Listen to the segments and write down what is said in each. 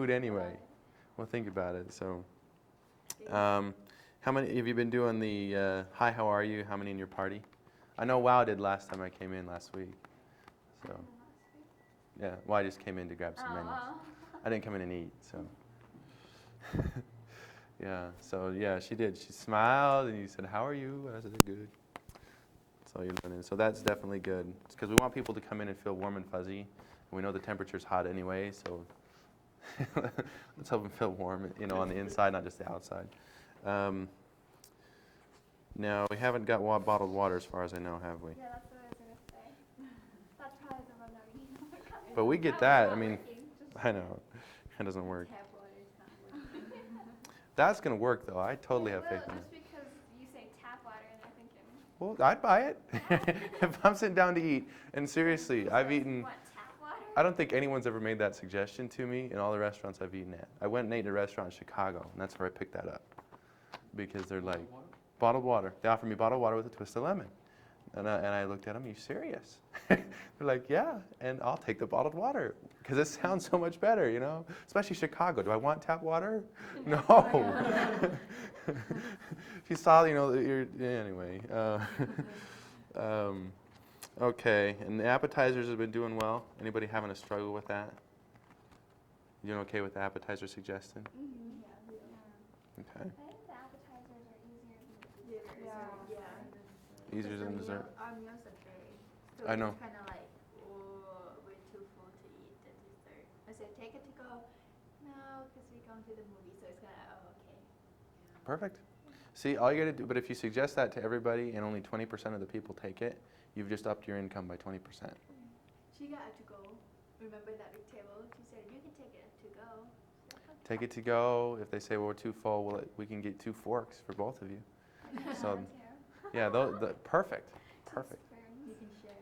food anyway. Well, think about it. So, how many have you been doing the hi, how are you? How many in your party? I know Wow did last time I came in last week. So, yeah, well, I just came in to grab some menus. I didn't come in and eat, so. Yeah, she did. She smiled and you said, how are you? And I said, good. So you're learning. So that's definitely good. It's because we want people to come in and feel warm and fuzzy. And we know the temperature's hot anyway, so let's help them feel warm, on the inside, not just the outside. Now, we haven't got bottled water as far as I know, have we? Yeah, that's what I was going to say. That's probably the one that we need. But we get that. I mean, I know. It doesn't work. That's going to work, though. I totally have faith in it. Just because you say tap water and they're thinking. Well, I'd buy it. If I'm sitting down to eat. And seriously, I've eaten. What, tap water? I don't think anyone's ever made that suggestion to me in all the restaurants I've eaten at. I went and ate at a restaurant in Chicago, and that's where I picked that up. Because they're like, bottled water. They offered me bottled water with a twist of lemon. And I looked at them, are you serious? They're like, yeah, and I'll take the bottled water. Because it sounds so much better, Especially Chicago. Do I want tap water? No. If you saw, anyway. Okay, and the appetizers have been doing well. Anybody having a struggle with that? You doing okay with the appetizer suggestion? Mm-hmm. Okay. I think the appetizers are easier than the desserts. Yeah. Easier than dessert. Our meals are very. So I know. It's kind of like, we're too full to eat the dessert. I said, take it to go. No, because we're going to the movie, so it's kind of, okay. Perfect. See, all you got to do, but if you suggest that to everybody and only 20% of the people take it, you've just upped your income by 20%. She got it to go. Remember that big table? She said, you can take it to go. Take it to go. If they say, well, we're too full, we can get 2 forks for both of you. So, yeah, perfect. Perfect. You can share.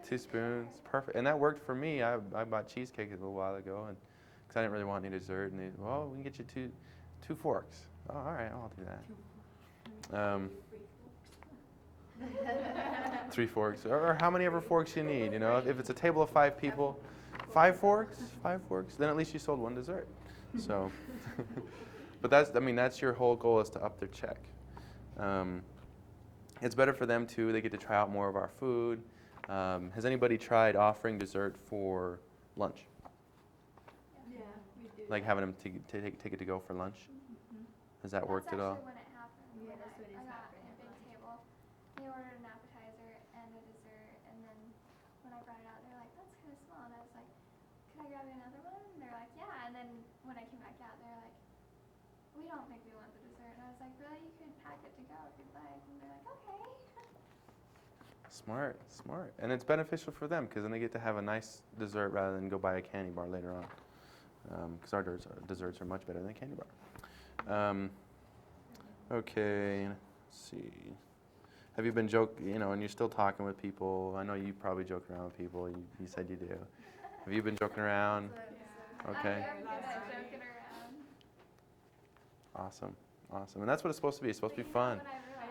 2 spoons, perfect. And that worked for me. I bought cheesecake a little while ago, and because I didn't really want any dessert, and well, we can get you two forks. Oh, all right, I'll do that. 3 forks, or how many ever forks you need. If it's a table of 5 people, 5 forks, then at least you sold 1 dessert. So, but that's your whole goal, is to up their check. It's better for them too. They get to try out more of our food. Has anybody tried offering dessert for lunch? Yeah, we do. Like having them take it to go for lunch? Has that worked at all? That's actually when it happened. Yeah, that's when I it's got happened. a big table. They ordered an appetizer and a dessert, and then when I brought it out, they're like, that's kind of small. And I was like, can I grab you another one? And they're like, yeah. And then when I came back out, they're like, we don't think we want the dessert. And I was like, really? You could pack it to go if you'd like. And they're like, okay. Smart. And it's beneficial for them because then they get to have a nice dessert rather than go buy a candy bar later on. Because our desserts are much better than a candy bar. Okay, let's see. Have you been and you're still talking with people? I know you probably joke around with people. You said you do. Have you been joking around? Okay. I'm good at joking around. Awesome. And that's what it's supposed to be. It's supposed to be fun.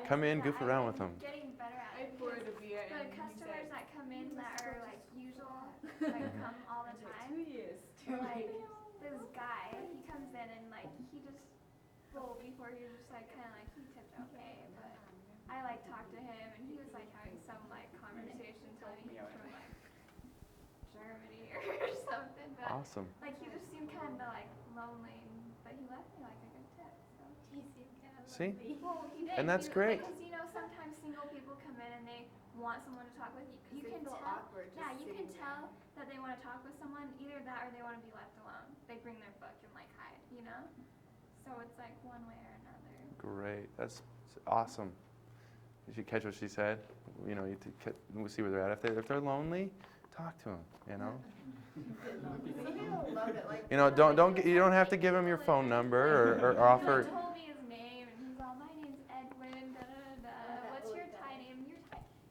Come in, goof around with them. Getting better at it. I poured a beer The and he customers said, that come in that are like usual, like come all the time. 2 years. Like this guy, he comes in and like he just, well, before he was just like kind of like he tipped okay, but I like talked to him and he was like having some like conversation telling me he was from like Germany or something, but Awesome. like he just seemed kind of like lonely, but he left me like a good tip. So He seemed kind of See? lonely. well, he did. And that's great. Because sometimes single people come in and they want someone to talk with. You They can feel tell. awkward just Yeah, you can sitting tell that they want to talk with someone. Either that or they want to be left alone. They bring their book and like hide, So it's like one way or another. Great. That's awesome. Did you catch what she said? We see where they're at. If they're lonely, talk to them. You don't have to give them your phone number or offer. He told me his name and he's all, my name's Edwin. Da da da. What's your Thai name?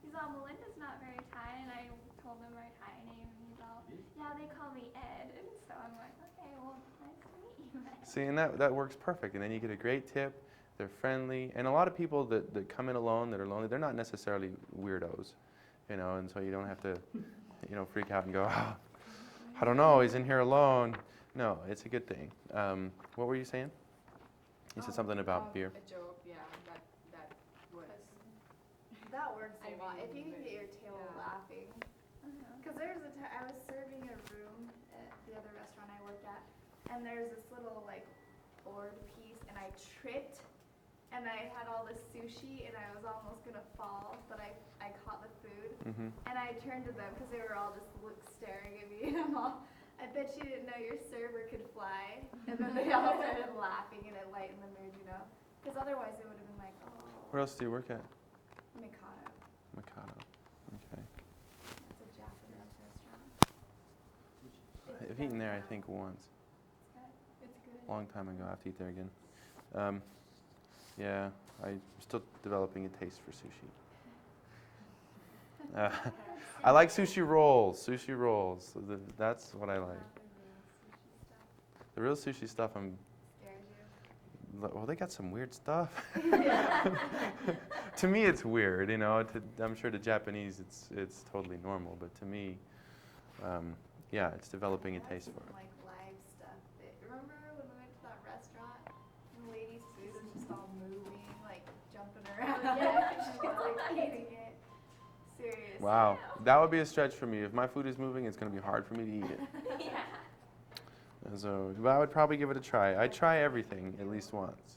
He's all, Melinda's not very Thai, and I told him my Thai name, and he's all, yeah, they call me Ed. And so I'm like, okay, well, nice to meet you. See, and that works perfect. And then you get a great tip. They're friendly. And a lot of people that come in alone, that are lonely, they're not necessarily weirdos, and so you don't have to, freak out and go, oh, I don't know, he's in here alone. No, it's a good thing. What were you saying? You said something about beer. A joke, yeah, that was. That works a I lot. mean, If you can get your tail yeah. laughing. Because there's a time I was serving a room at the other restaurant I work at, and there's this little like board piece, and I tripped, and I had all this sushi, and I was almost gonna fall, but I caught the food, Mm-hmm. and I turned to them because they were all just staring at me, and I'm all, I bet you didn't know your server could fly, and then they all started laughing, and it lightened the mood, you know, because otherwise it would have been like, Where oh, else do you work at? Mikado. Mikado. Okay. It's a Japanese restaurant. I've eaten there, I think, once. It's good. A long time ago. I have to eat there again. Yeah, I'm still developing a taste for sushi. I like sushi rolls. Sushi rolls. That's what I like. The real sushi stuff, Scares you. well, they got some weird stuff. To me, it's weird. You know, I'm sure to Japanese, it's totally normal. But to me, yeah, it's developing a taste for it. Like live stuff. Remember when we went to that restaurant and the lady's food was just all moving, like jumping around? Yeah. She was like eating it. Seriously. Wow, that would be a stretch for me. If my food is moving, it's going to be hard for me to eat it. Yeah. So, but I would probably give it a try. I try everything at least once.